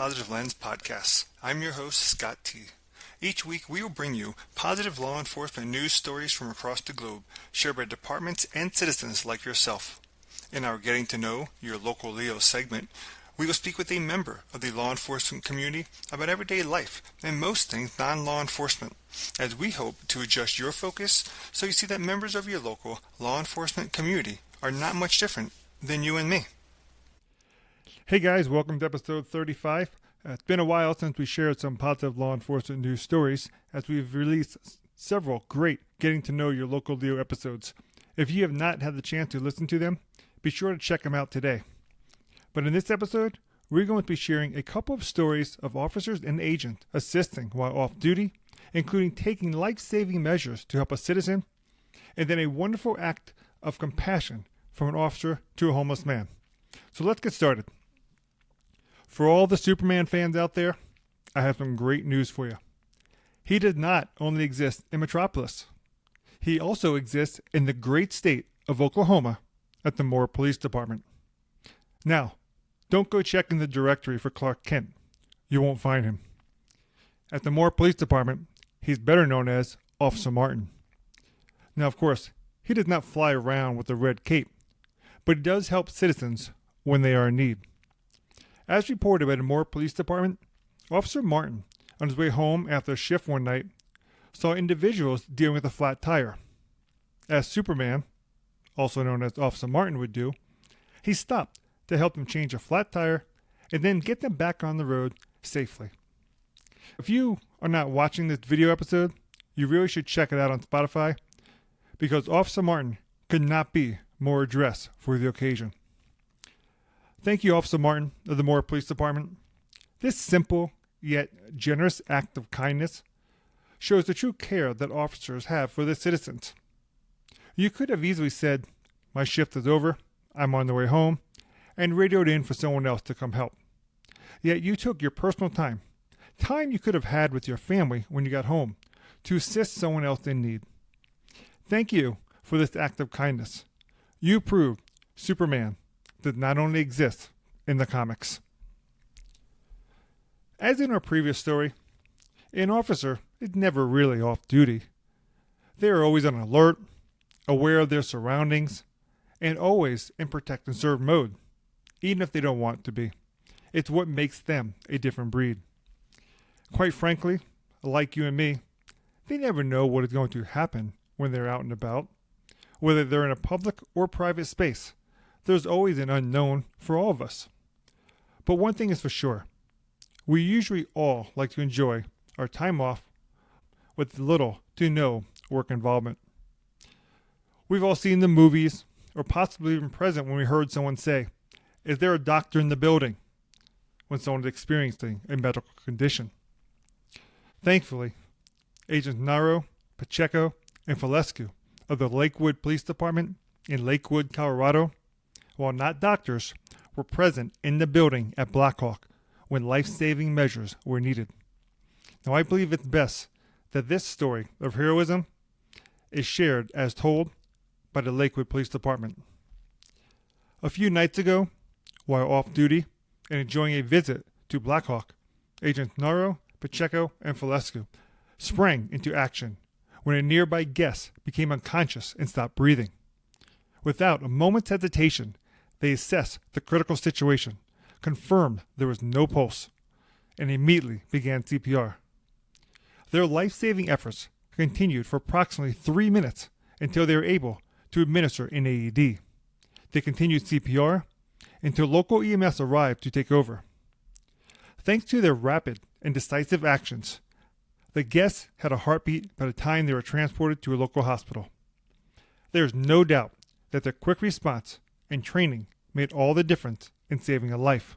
Positive Lens Podcasts. I'm your host, Scott T. Each week, we will bring you positive law enforcement news stories from across the globe, shared by departments and citizens like yourself. In our Getting to Know Your Local Leo segment, we will speak with a member of the law enforcement community about everyday life and most things non-law enforcement, as we hope to adjust your focus so you see that members of your local law enforcement community are not much different than you and me. Hey guys, welcome to episode 35. It's been a while since we shared some positive law enforcement news stories, as we've released several great Getting to Know Your Local Leo episodes. If you have not had the chance to listen to them, be sure to check them out today. But in this episode, we're going to be sharing a couple of stories of officers and agents assisting while off duty, including taking life-saving measures to help a citizen, and then a wonderful act of compassion from an officer to a homeless man. So let's get started. For all the Superman fans out there, I have some great news for you. He does not only exist in Metropolis. He also exists in the great state of Oklahoma at the Moore Police Department. Now, don't go checking the directory for Clark Kent. You won't find him. At the Moore Police Department, he's better known as Officer Martin. Now, of course, he does not fly around with a red cape, but he does help citizens when they are in need. As reported by the Moore Police Department, Officer Martin, on his way home after a shift one night, saw individuals dealing with a flat tire. As Superman, also known as Officer Martin, would do, he stopped to help them change a flat tire and then get them back on the road safely. If you are not watching this video episode, you really should check it out on Spotify, because Officer Martin could not be more dressed for the occasion. Thank you, Officer Martin of the Moore Police Department. This simple yet generous act of kindness shows the true care that officers have for their citizens. You could have easily said, "My shift is over, I'm on the way home," and radioed in for someone else to come help. Yet you took your personal time you could have had with your family when you got home, to assist someone else in need. Thank you for this act of kindness. You proved Superman does not only exist in the comics. As in our previous story, an officer is never really off duty. They are always on alert, aware of their surroundings, and always in protect and serve mode, even if they don't want to be. It's what makes them a different breed. Quite frankly, like you and me, they never know what is going to happen when they're out and about. Whether they're in a public or private space, there's always an unknown for all of us. But one thing is for sure, we usually all like to enjoy our time off with little to no work involvement. We've all seen the movies, or possibly even present when we heard someone say, "Is there a doctor in the building?" when someone is experiencing a medical condition. Thankfully, Agents Naro, Pacheco, and Falescu of the Lakewood Police Department in Lakewood, Colorado, while not doctors, were present in the building at Blackhawk when life-saving measures were needed. Now, I believe it's best that this story of heroism is shared as told by the Lakewood Police Department. A few nights ago, while off duty and enjoying a visit to Blackhawk, Agents Naro, Pacheco, and Falescu sprang into action when a nearby guest became unconscious and stopped breathing. Without a moment's hesitation, they assessed the critical situation, confirmed there was no pulse, and immediately began CPR. Their life-saving efforts continued for approximately 3 minutes until they were able to administer an AED. They continued CPR until local EMS arrived to take over. Thanks to their rapid and decisive actions, the guests had a heartbeat by the time they were transported to a local hospital. There is no doubt that their quick response and training made all the difference in saving a life.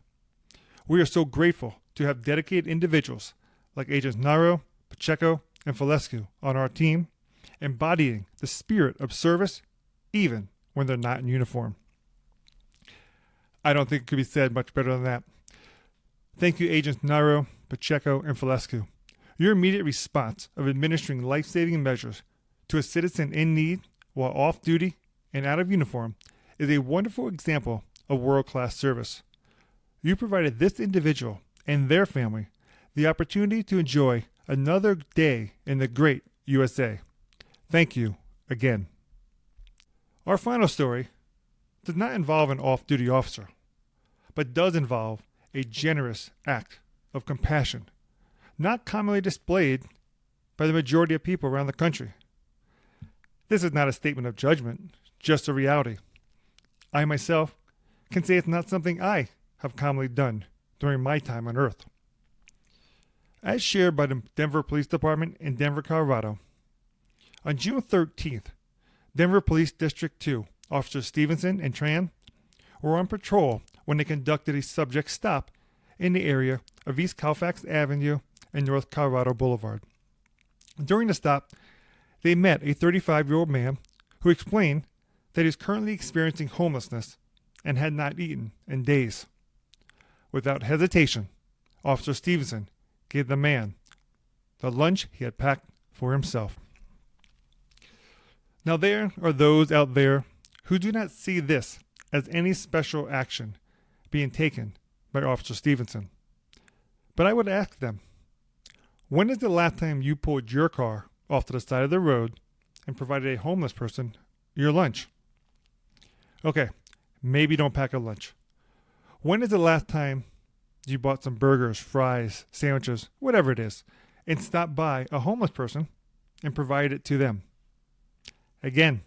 We are so grateful to have dedicated individuals like Agents Naro, Pacheco, and Falescu on our team, embodying the spirit of service even when they're not in uniform. I don't think it could be said much better than that. Thank you, Agents Naro, Pacheco, and Falescu. Your immediate response of administering life-saving measures to a citizen in need while off duty and out of uniform is a wonderful example of world-class service. You provided this individual and their family the opportunity to enjoy another day in the great USA. Thank you again. Our final story does not involve an off-duty officer, but does involve a generous act of compassion, not commonly displayed by the majority of people around the country. This is not a statement of judgment, just a reality. I myself can say it's not something I have commonly done during my time on Earth. As shared by the Denver Police Department in Denver, Colorado, on June 13th, Denver Police District 2 Officers Stevenson and Tran were on patrol when they conducted a subject stop in the area of East Colfax Avenue and North Colorado Boulevard. During the stop, they met a 35-year-old man who explained that he is currently experiencing homelessness and had not eaten in days. Without hesitation, Officer Stevenson gave the man the lunch he had packed for himself. Now there are those out there who do not see this as any special action being taken by Officer Stevenson. But I would ask them, when is the last time you pulled your car off to the side of the road and provided a homeless person your lunch? Okay, maybe don't pack a lunch. When is the last time you bought some burgers, fries, sandwiches, whatever it is, and stopped by a homeless person and provided it to them? Again,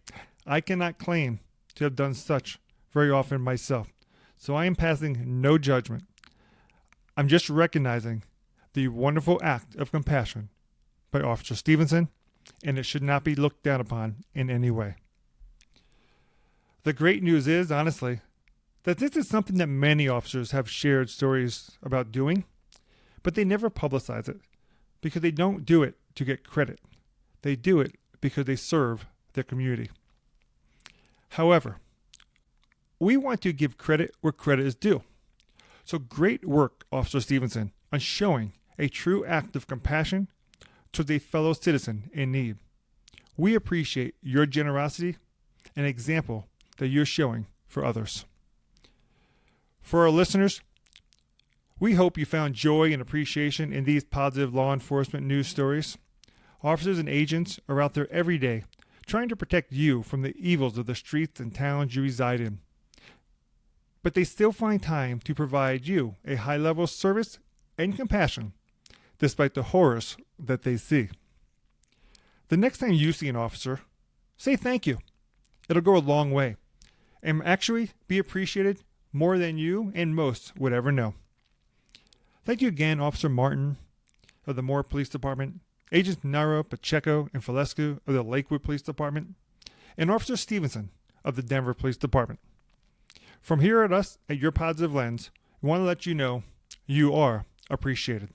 I cannot claim to have done such very often myself, so I am passing no judgment. I'm just recognizing the wonderful act of compassion by Officer Stevenson, and it should not be looked down upon in any way. The great news is, honestly, that this is something that many officers have shared stories about doing, but they never publicize it because they don't do it to get credit. They do it because they serve their community. However, we want to give credit where credit is due. So great work, Officer Stevenson, on showing a true act of compassion towards a fellow citizen in need. We appreciate your generosity and example that you're showing for others. For our listeners, we hope you found joy and appreciation in these positive law enforcement news stories. Officers and agents are out there every day trying to protect you from the evils of the streets and towns you reside in. But they still find time to provide you a high level of service and compassion despite the horrors that they see. The next time you see an officer, say thank you. It'll go a long way and actually be appreciated more than you and most would ever know. Thank you again, Officer Martin of the Moore Police Department, Agents Naro, Pacheco, and Falescu of the Lakewood Police Department, and Officer Stevenson of the Denver Police Department. From here at us at Your Positive Lens, we want to let you know you are appreciated.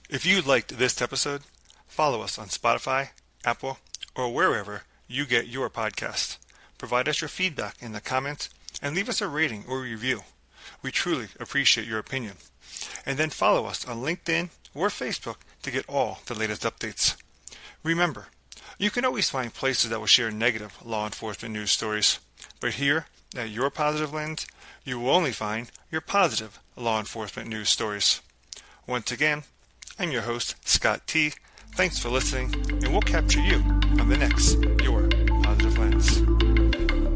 If you liked this episode, follow us on Spotify, Apple, or wherever you get your podcast. Provide us your feedback in the comments and leave us a rating or review. We truly appreciate your opinion. And then follow us on LinkedIn or Facebook to get all the latest updates. Remember, you can always find places that will share negative law enforcement news stories. But here at Your Positive Lens, you will only find your positive law enforcement news stories. Once again, I'm your host, Scott T. Thanks for listening, and we'll capture you on the next Your Positive Lens.